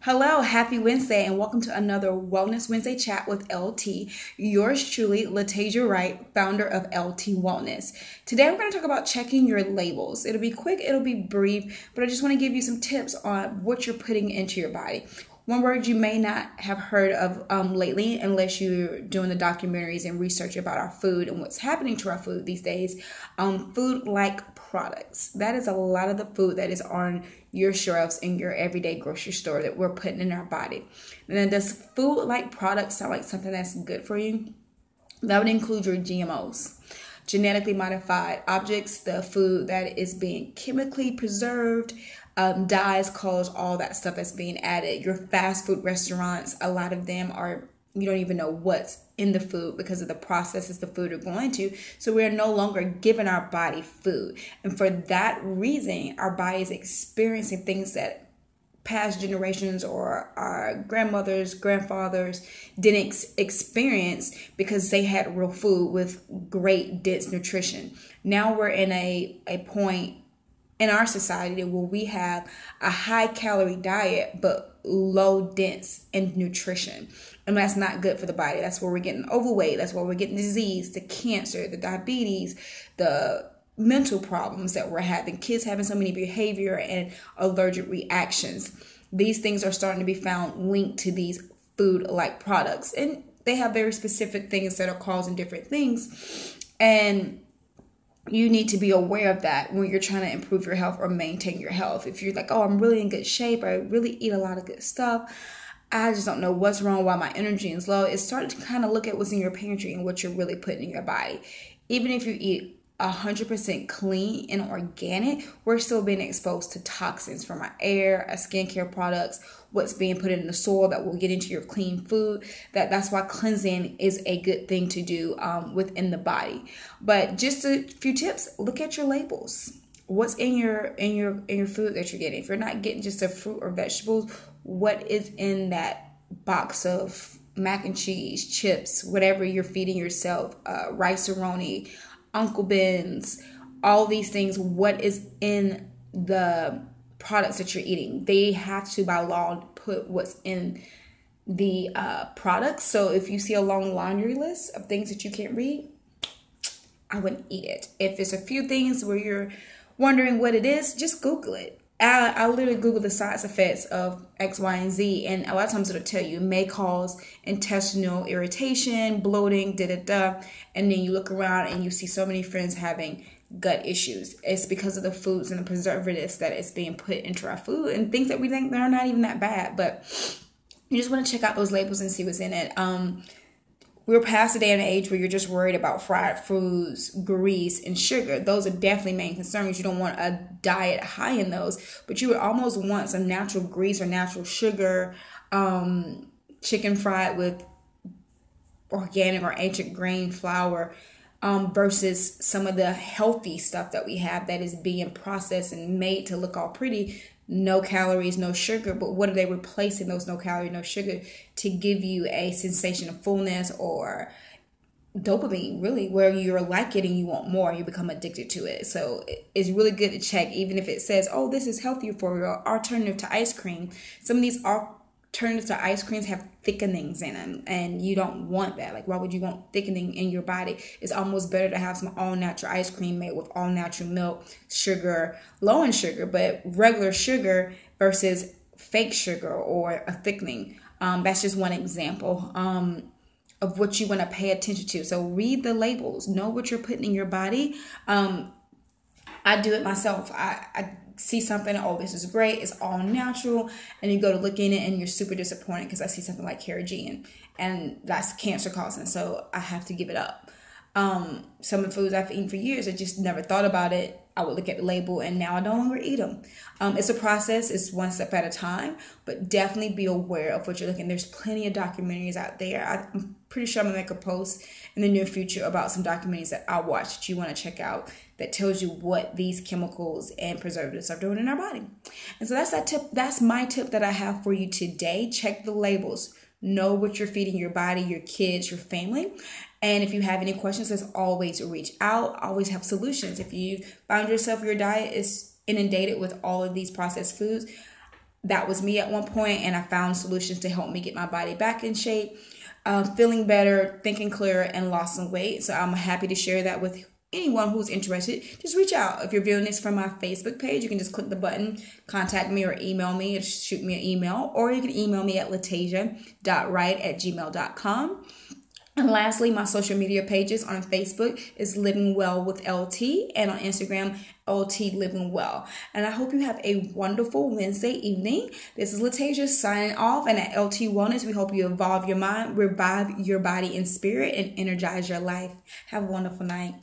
Hello, happy Wednesday, and welcome to another Wellness Wednesday chat with LT. Yours truly, Latasia Wright, founder of LT Wellness. Today, we're going to talk about checking your labels. It'll be quick, it'll be brief, but I just want to give you some tips on what you're putting into your body. One word you may not have heard of lately, unless you're doing the documentaries and research about our food and what's happening to our food these days, food-like products. That is a lot of the food that is on your shelves in your everyday grocery store that we're putting in our body. And then does food-like products sound like something that's good for you? That would include your GMOs. Genetically modified objects, the food that is being chemically preserved, dyes, colors, all that stuff that's being added. Your fast food restaurants, a lot of them are, you don't even know what's in the food because of the processes the food are going to. So we're no longer giving our body food. And for that reason, our body is experiencing things that past generations or our grandmothers, grandfathers didn't experience because they had real food with great dense nutrition. Now we're in a point in our society where we have a high calorie diet but low dense in nutrition, and that's not good for the body. That's where we're getting overweight, that's where we're getting disease, the cancer, the diabetes, the mental problems that we're having, kids having so many behavior and allergic reactions. These things are starting to be found linked to these food-like products, and they have very specific things that are causing different things, and you need to be aware of that when you're trying to improve your health or maintain your health. If you're like, oh, I'm really in good shape, I really eat a lot of good stuff, I just don't know what's wrong, why my energy is low, it's starting to kind of look at what's in your pantry and what you're really putting in your body. Even if you eat 100% clean and organic, we're still being exposed to toxins from our air, our skincare products, what's being put in the soil that will get into your clean food. That's why cleansing is a good thing to do within the body. But just a few tips: look at your labels. What's in your food that you're getting? If you're not getting just a fruit or vegetables, what is in that box of mac and cheese, chips, whatever you're feeding yourself, Rice-A-Roni, Uncle Ben's, all these things, what is in the products that you're eating? They have to, by law, put what's in the products. So if you see a long laundry list of things that you can't read, I wouldn't eat it. If there's a few things where you're wondering what it is, just Google it. I literally Google the side effects of X, Y, and Z, and a lot of times it'll tell you it may cause intestinal irritation, bloating, and then you look around and you see so many friends having gut issues. It's because of the foods and the preservatives that is being put into our food and things that we think they're not even that bad, but you just want to check out those labels and see what's in it. We're past the day and age where you're just worried about fried foods, grease, and sugar. Those are definitely main concerns. You don't want a diet high in those, but you would almost want some natural grease or natural sugar, chicken fried with organic or ancient grain flour, versus some of the healthy stuff that we have that is being processed and made to look all pretty. No calories, no sugar, but what are they replacing those no calorie, no sugar to give you a sensation of fullness or dopamine, really, where you're like it and you want more, you become addicted to it. So it's really good to check, even if it says, oh, this is healthier for you, or alternative to ice cream. Some of these alternatives to ice creams have thickenings in them, and you don't want that. Like, why would you want thickening in your body? It's almost better to have some all-natural ice cream made with all-natural milk, sugar, low in sugar, but regular sugar versus fake sugar or a thickening. That's just one example of what you want to pay attention to. So read the labels, know what you're putting in your body. I do it myself. I see something, oh, this is great, it's all natural, and you go to look in it and you're super disappointed because I see something like carrageenan, and that's cancer causing, so I have to give it up. Some of the foods I've eaten for years, I just never thought about it. I would look at the label and now I no longer eat them. It's a process, it's one step at a time, but definitely be aware of what you're looking. There's plenty of documentaries out there. I'm pretty sure I'm gonna make a post in the near future about some documentaries that I watched that you want to check out that tells you what these chemicals and preservatives are doing in our body. And so that's that tip. That's my tip that I have for you today. Check the labels. Know what you're feeding your body, your kids, your family. And if you have any questions, there's always reach out. Always have solutions. If you found yourself, your diet is inundated with all of these processed foods, that was me at one point, and I found solutions to help me get my body back in shape, feeling better, thinking clearer, and lost some weight. So I'm happy to share that with anyone who's interested. Just reach out. If you're viewing this from my Facebook page, you can just click the button, contact me, or email me, or shoot me an email, or you can email me at latasia.wright@gmail.com. And lastly, my social media pages on Facebook is Living Well with LT, and on Instagram, LT Living Well. And I hope you have a wonderful Wednesday evening. This is Latasia signing off, and at LT Wellness, we hope you evolve your mind, revive your body and spirit, and energize your life. Have a wonderful night.